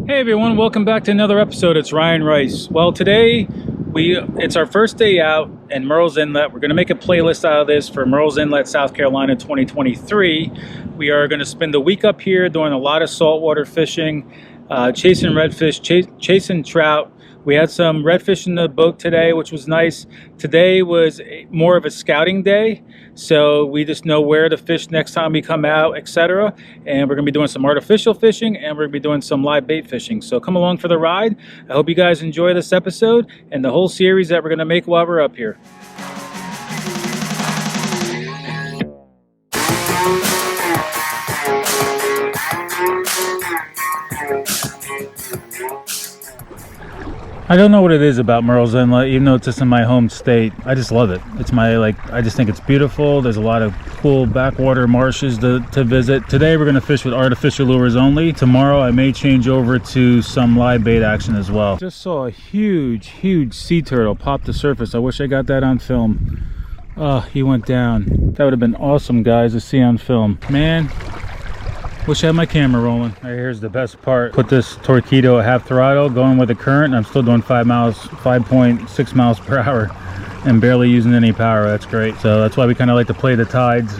Hey everyone, welcome back to another episode. It's Ryan Rice. Well, today it's our first day out in Murrells Inlet. We're going to make a playlist out of this for Murrells Inlet, South Carolina 2023. We are going to spend the week up here doing a lot of saltwater fishing, chasing redfish, chasing trout. We had some redfish in the boat today, which was nice. Today was more of a scouting day, so we just know where to fish next time we come out, etc. And we're going to be doing some artificial fishing, and we're going to be doing some live bait fishing. So come along for the ride. I hope you guys enjoy this episode and the whole series that we're going to make while we're up here. I don't know what it is about Murrells Inlet, even though it's just in my home state. I just love it. It's I just think it's beautiful. There's a lot of cool backwater marshes to visit. Today we're going to fish with artificial lures only. Tomorrow I may change over to some live bait action as well. Just saw a huge sea turtle pop the surface. I wish I got that on film. Oh, he went down. That would have been awesome, guys, to see on film. Man, wish I had my camera rolling. Right, here's the best part. Put this Torpedo at half throttle, going with the current. I'm still doing 5.6 miles per hour and barely using any power. That's great. So that's why we kind of like to play the tides,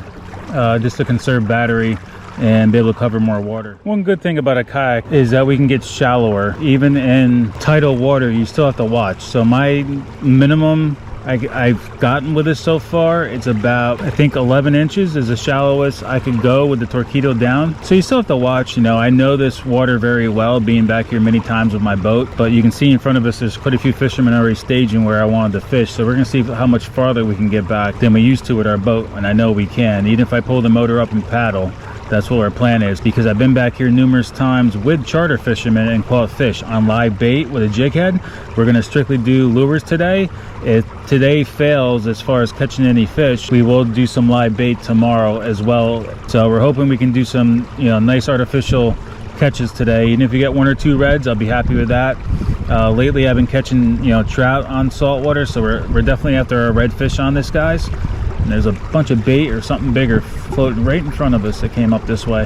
just to conserve battery and be able to cover more water. One good thing about a kayak is that we can get shallower. Even in tidal water, you still have to watch. So my minimum I've gotten with this so far, it's about, I think 11 inches is the shallowest I could go with the Torpedo down. So you still have to watch. You know, I know this water very well, being back here many times with my boat, but you can see in front of us there's quite a few fishermen already staging where I wanted to fish. So we're gonna see how much farther we can get back than we used to with our boat, and I know we can. Even if I pull the motor up and paddle, that's what our plan is, because I've been back here numerous times with charter fishermen and caught fish on live bait with a jig head. We're going to strictly do lures today. If today fails as far as catching any fish, we will do some live bait tomorrow as well. So we're hoping we can do some, nice artificial catches today. Even if you get one or two reds, I'll be happy with that. Lately I've been catching, trout on saltwater, so we're definitely after our redfish on this, guys. And there's a bunch of bait or something bigger floating right in front of us that came up this way.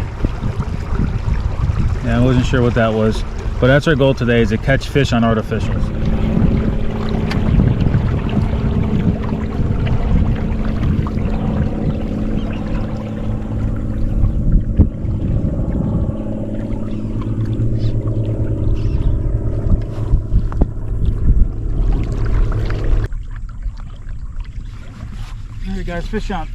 Yeah, I wasn't sure what that was, but that's our goal today, is to catch fish on artificials. Alright guys, fish on.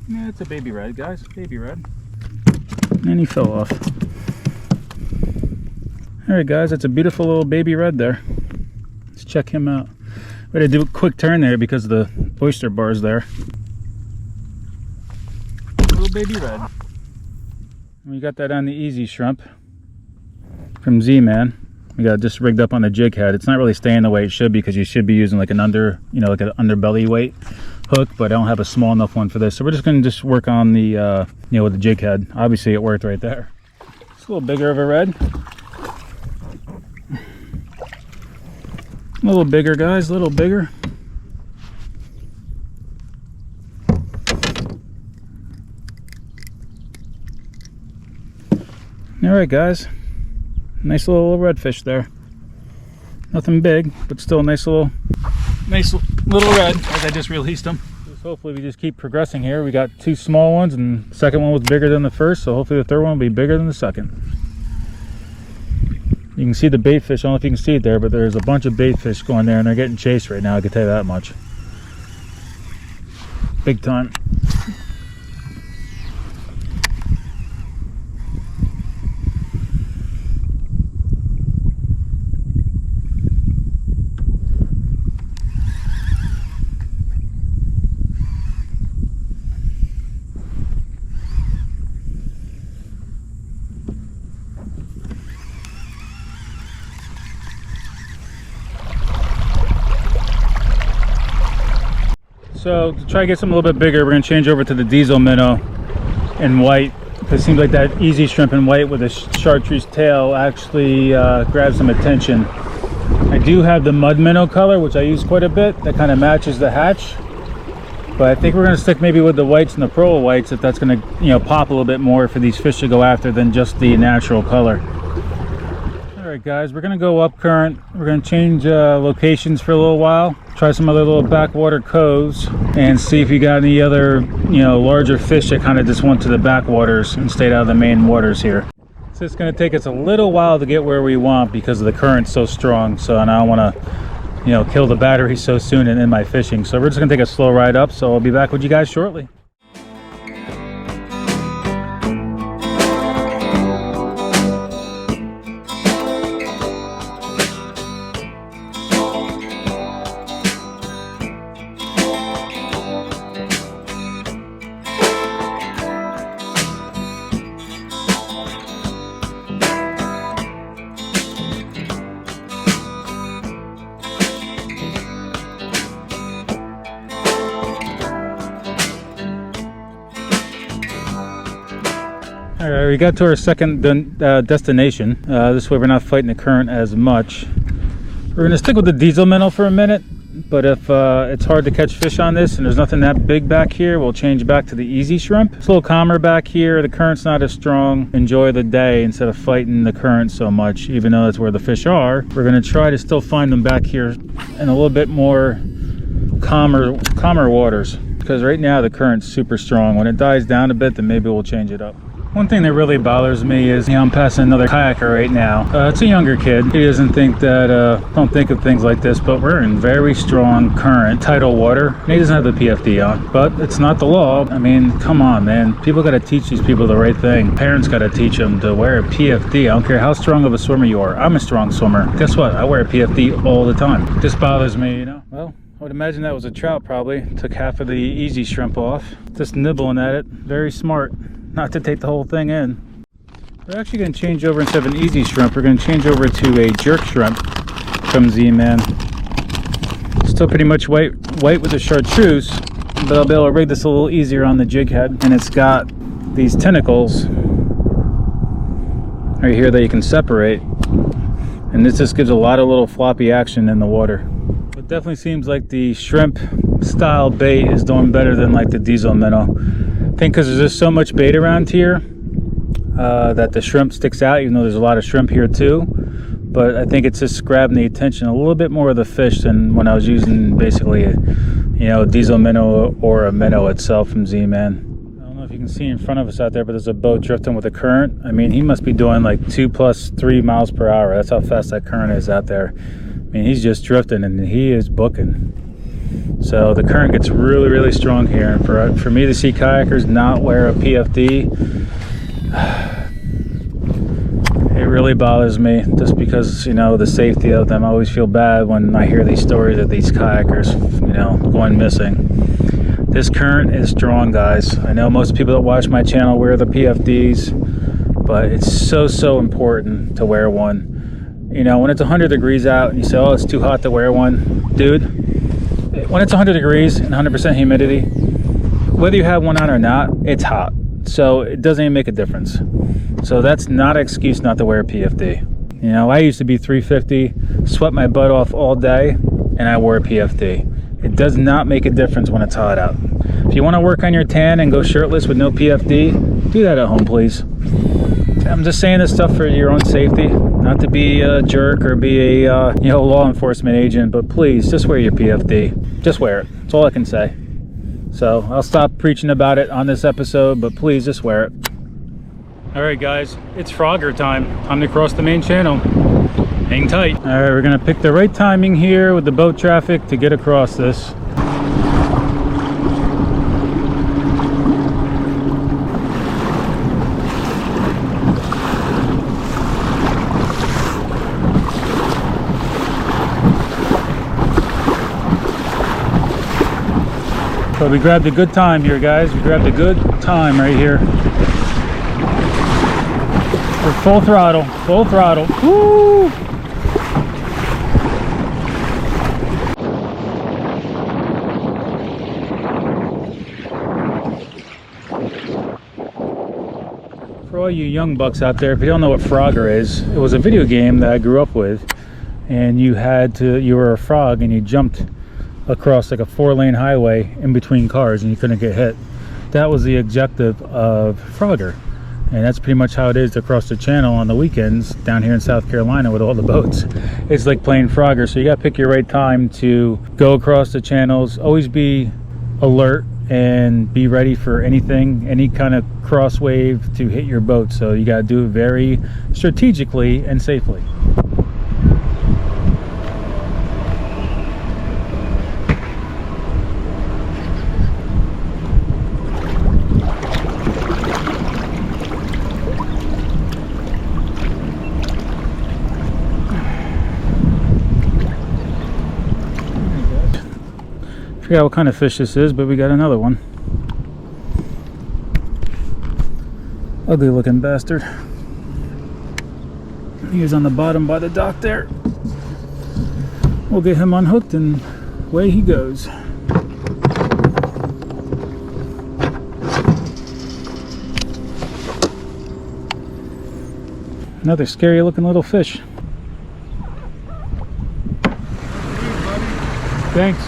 Yeah, it's a baby red, guys. Baby red. And he fell off. Alright guys, that's a beautiful little baby red there. Let's check him out. We had to do a quick turn there because of the oyster bars there. Little baby red. We got that on the Easy Shrimp from Z-Man. We got it just rigged up on the jig head. It's not really staying the way it should, because you should be using like an like an underbelly weight hook, but I don't have a small enough one for this. So we're just going to work on the with the jig head. Obviously it worked right there. It's a little bigger of a red. A little bigger, guys, a little bigger. Alright guys, nice little redfish there. Nothing big, but still a nice little red as I just released them. Hopefully we just keep progressing here. We got two small ones, and the second one was bigger than the first, so hopefully the third one will be bigger than the second. You can see the bait fish. I don't know if you can see it there, but there's a bunch of bait fish going there, and they're getting chased right now, I can tell you that much. Big time. So to try to get something a little bit bigger, we're going to change over to the diesel minnow in white. It seems like that easy shrimp in white with a chartreuse tail actually grabs some attention. I do have the mud minnow color, which I use quite a bit. That kind of matches the hatch. But I think we're going to stick maybe with the whites and the pearl whites if that's going to, you know, pop a little bit more for these fish to go after than just the natural color. Alright guys, we're going to go up current. We're going to change locations for a little while. Try some other little backwater coves and see if you got any other, you know, larger fish that kind of just went to the backwaters and stayed out of the main waters here. So it's going to take us a little while to get where we want because the current's so strong. So and I don't want to, you know, kill the battery so soon and in my fishing. So we're just going to take a slow ride up. So I'll be back with you guys shortly. Alright, we got to our second destination. This way we're not fighting the current as much. We're going to stick with the diesel minnow for a minute, but if it's hard to catch fish on this and there's nothing that big back here, we'll change back to the easy shrimp. It's a little calmer back here, the current's not as strong. Enjoy the day instead of fighting the current so much, even though that's where the fish are. We're going to try to still find them back here in a little bit more calmer waters, because right now the current's super strong. When it dies down a bit, then maybe we'll change it up. One thing that really bothers me is, you know, I'm passing another kayaker right now. It's a younger kid. He doesn't think that, don't think of things like this, but we're in very strong current, tidal water. And he doesn't have the PFD on, but it's not the law. I mean, come on, man. People got to teach these people the right thing. Parents got to teach them to wear a PFD. I don't care how strong of a swimmer you are. I'm a strong swimmer. Guess what? I wear a PFD all the time. It just bothers me, you know? Well, I would imagine that was a trout probably. Took half of the easy shrimp off. Just nibbling at it. Very smart. Not to take the whole thing in. We're actually going to change over, instead of an easy shrimp, we're going to change over to a jerk shrimp from Z-Man. Still pretty much white with the chartreuse, but I'll be able to rig this a little easier on the jig head. And it's got these tentacles right here that you can separate. And this just gives a lot of little floppy action in the water. It definitely seems like the shrimp style bait is doing better than like the diesel minnow. I think because there's just so much bait around here that the shrimp sticks out, even though there's a lot of shrimp here too. But I think it's just grabbing the attention a little bit more of the fish than when I was using basically a, you know, diesel minnow or a minnow itself from Z-Man. I don't know if you can see in front of us out there, but there's a boat drifting with a current. I mean, he must be doing like 2+3 miles per hour. That's how fast that current is out there. I mean, he's just drifting and he is booking. So the current gets really, really strong here, and for me to see kayakers not wear a PFD, it really bothers me, just because, you know, the safety of them. I always feel bad when I hear these stories of these kayakers, you know, going missing. This current is strong, guys. I know most people that watch my channel wear the PFDs, but it's so important to wear one. You know, when it's 100 degrees out and you say, oh, it's too hot to wear one, dude, when it's 100 degrees and 100% humidity, whether you have one on or not, it's hot. So it doesn't even make a difference. So that's not an excuse not to wear a PFD. You know, I used to be 350, sweat my butt off all day, and I wore a PFD. It does not make a difference when it's hot out. If you want to work on your tan and go shirtless with no PFD, do that at home, please. I'm just saying this stuff for your own safety, not to be a jerk or be a you know, law enforcement agent, but please just wear your PFD. Just wear it. That's all I can say. So I'll stop preaching about it on this episode, but please just wear it. All right, guys, it's Frogger time. Time to cross the main channel. Hang tight. All right, we're gonna pick the right timing here with the boat traffic to get across this. So we grabbed a good time here, guys. We grabbed a good time right here. We're full throttle, full throttle. Woo! all you young bucks out there, if you don't know what Frogger is, it was a video game that I grew up with, and you were a frog and you jumped across like a 4-lane highway in between cars and you couldn't get hit. That was the objective of Frogger, and that's pretty much how it is across the channel on the weekends down here in South Carolina with all the boats. It's like playing Frogger, so you gotta pick your right time to go across the channels. Always be alert and be ready for anything, any kind of cross wave to hit your boat. So you got to do it very strategically and safely. Forgot what kind of fish this is, but we got another one. Ugly looking bastard. He was on the bottom by the dock there. We'll get him unhooked and away he goes. Another scary looking little fish. Thanks.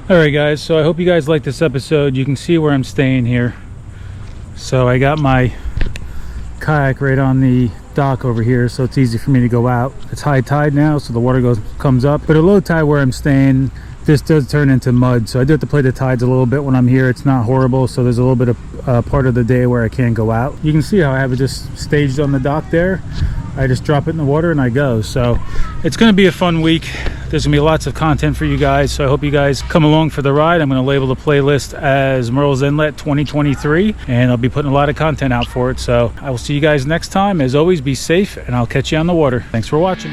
Alright guys, so I hope you guys liked this episode. You can see where I'm staying here. So I got my kayak right on the dock over here, so it's easy for me to go out. It's high tide now, so the water comes up. But at low tide where I'm staying, this does turn into mud. So I do have to play the tides a little bit when I'm here. It's not horrible, so there's a little bit of part of the day where I can't go out. You can see how I have it just staged on the dock there. I just drop it in the water and I go. So it's going to be a fun week. There's going to be lots of content for you guys, so I hope you guys come along for the ride. I'm going to label the playlist as Murrells Inlet 2023, and I'll be putting a lot of content out for it. So I will see you guys next time. As always, be safe, and I'll catch you on the water. Thanks for watching.